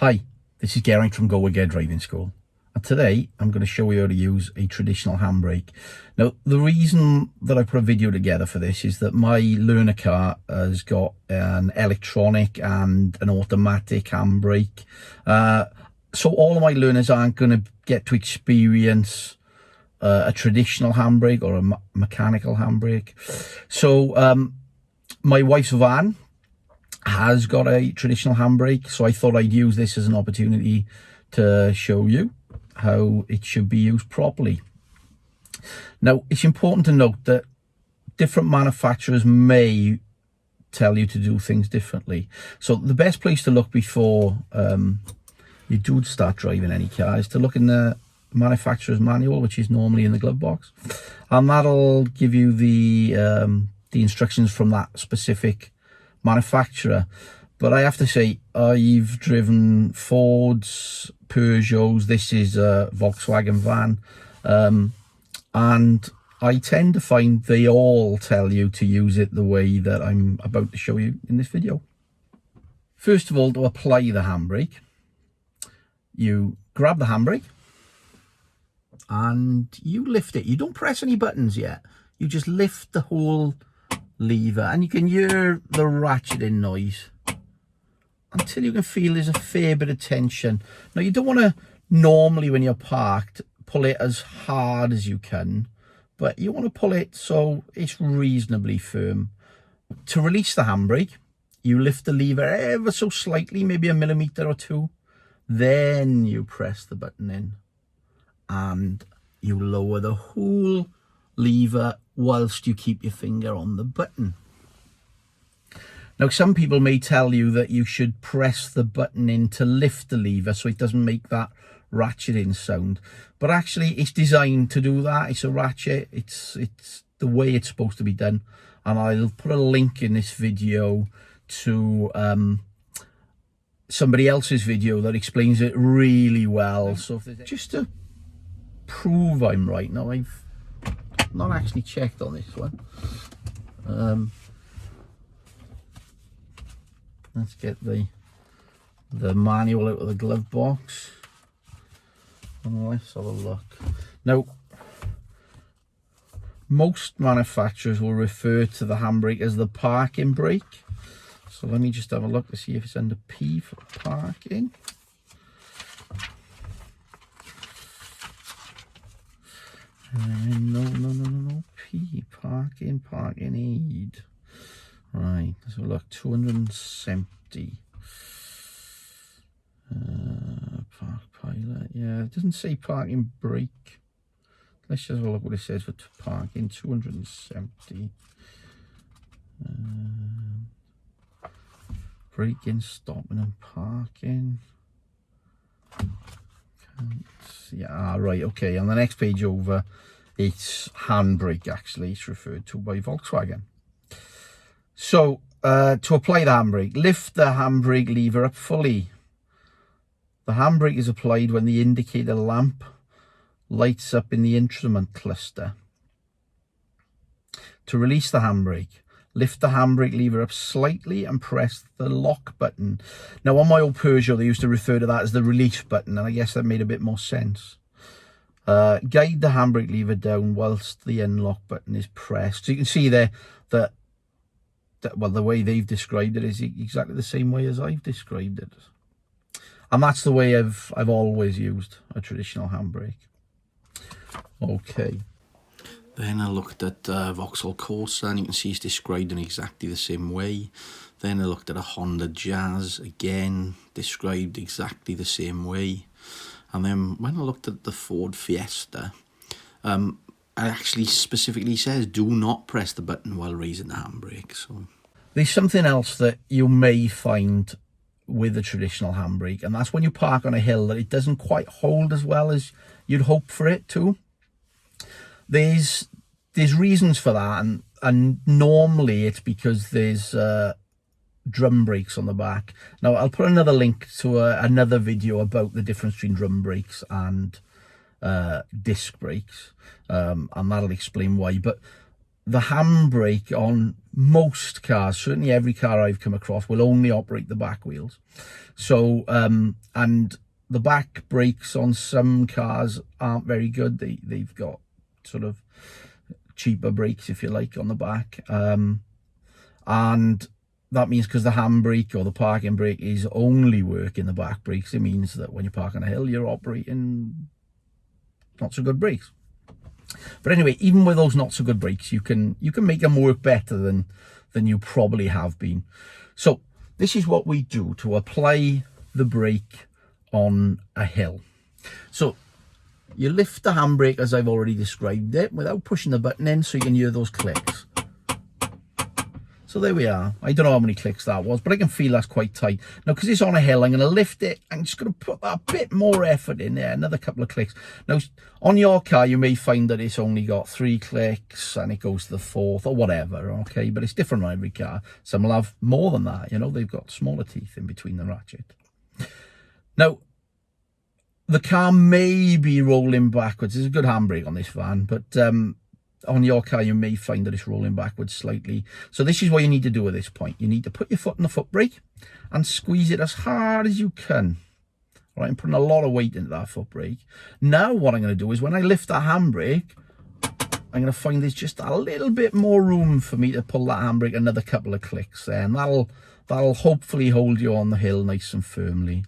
Hi, this is Geraint from Go Again Driving School, and today I'm going to show you how to use a traditional handbrake. Now, the reason that I put a video together for this is that my learner car has got an electronic and an automatic handbrake. So all of my learners aren't going to get to experience a traditional handbrake or a mechanical handbrake. So my wife's van has got a traditional handbrake, so I thought I'd use this as an opportunity to show you how it should be used properly. Now, it's important to note that different manufacturers may tell you to do things differently. So the best place to look before you do start driving any car is to look in the manufacturer's manual, which is normally in the glove box, and that'll give you the instructions from that specific manufacturer. But I have to say, I've driven Fords, Peugeots, this is a Volkswagen van, and I tend to find they all tell you to use it the way that I'm about to show you in this video. First of all, to apply the handbrake, you grab the handbrake and you lift it. You don't press any buttons yet, you just lift the whole lever, and you can hear the ratcheting noise until you can feel there's a fair bit of tension. Now, you don't want to normally, when you're parked, pull it as hard as you can, but you want to pull it so it's reasonably firm. To release the handbrake, you lift the lever ever so slightly, maybe a millimeter or two, then you press the button in and you lower the whole lever whilst you keep your finger on the button. Now, some people may tell you that you should press the button in to lift the lever so it doesn't make that ratcheting sound, but actually it's designed to do that. It's a ratchet, it's the way it's supposed to be done, and I'll put a link in this video to somebody else's video that explains it really well. So just to prove I'm right, now I've not actually checked on this one. Let's get the manual out of the glove box and let's have a look. Now, most manufacturers will refer to the handbrake as the parking brake, so let me just have a look to see if it's under P for parking. No, P, parking aid. Right, let's have a look, 270. Park pilot, yeah, it doesn't say parking brake. Let's just have a look what it says for parking, 270. Braking, stopping and parking. Yeah, right, okay, on the next page over, it's handbrake. Actually, it's referred to by Volkswagen. So to apply the handbrake, lift the handbrake lever up fully. The handbrake is applied when the indicator lamp lights up in the instrument cluster. To release the handbrake, lift the handbrake lever up slightly and press the lock button. Now, on my old Peugeot, they used to refer to that as the release button, and I guess that made a bit more sense. Guide the handbrake lever down whilst the unlock button is pressed. So you can see there that well, the way they've described it is exactly the same way as I've described it, and that's the way I've always used a traditional handbrake. Okay. Then I looked at Vauxhall Corsa, and you can see it's described in exactly the same way. Then I looked at a Honda Jazz, again described exactly the same way. And then when I looked at the Ford Fiesta, it actually specifically says do not press the button while raising the handbrake. So there's something else that you may find with a traditional handbrake, and that's when you park on a hill that it doesn't quite hold as well as you'd hope for it to. There's reasons for that, and normally it's because there's drum brakes on the back. Now, I'll put another link to another video about the difference between drum brakes and disc brakes, and that'll explain why. But the handbrake on most cars, certainly every car I've come across, will only operate the back wheels. So, and the back brakes on some cars aren't very good. They've got sort of cheaper brakes, if you like, on the back. And that means because the handbrake or the parking brake is only working the back brakes, it means that when you park on a hill, you're operating not so good brakes. But anyway, even with those not so good brakes, you can make them work better than you probably have been. So this is what we do to apply the brake on a hill. So you lift the handbrake as I've already described it without pushing the button in, so you can hear those clicks. So there we are. I don't know how many clicks that was, but I can feel that's quite tight. Now, because it's on a hill, I'm going to lift it. I'm just going to put a bit more effort in there, another couple of clicks. Now, on your car, you may find that it's only got 3 clicks and it goes to the 4th or whatever, okay? But it's different on every car. Some will have more than that, you know. They've got smaller teeth in between the ratchet. Now, the car may be rolling backwards. There's a good handbrake on this van, but on your car, you may find that it's rolling backwards slightly. So this is what you need to do at this point. You need to put your foot on the foot brake and squeeze it as hard as you can. All right, I'm putting a lot of weight into that foot brake. Now what I'm going to do is when I lift that handbrake, I'm going to find there's just a little bit more room for me to pull that handbrake another couple of clicks there. And that'll hopefully hold you on the hill nice and firmly.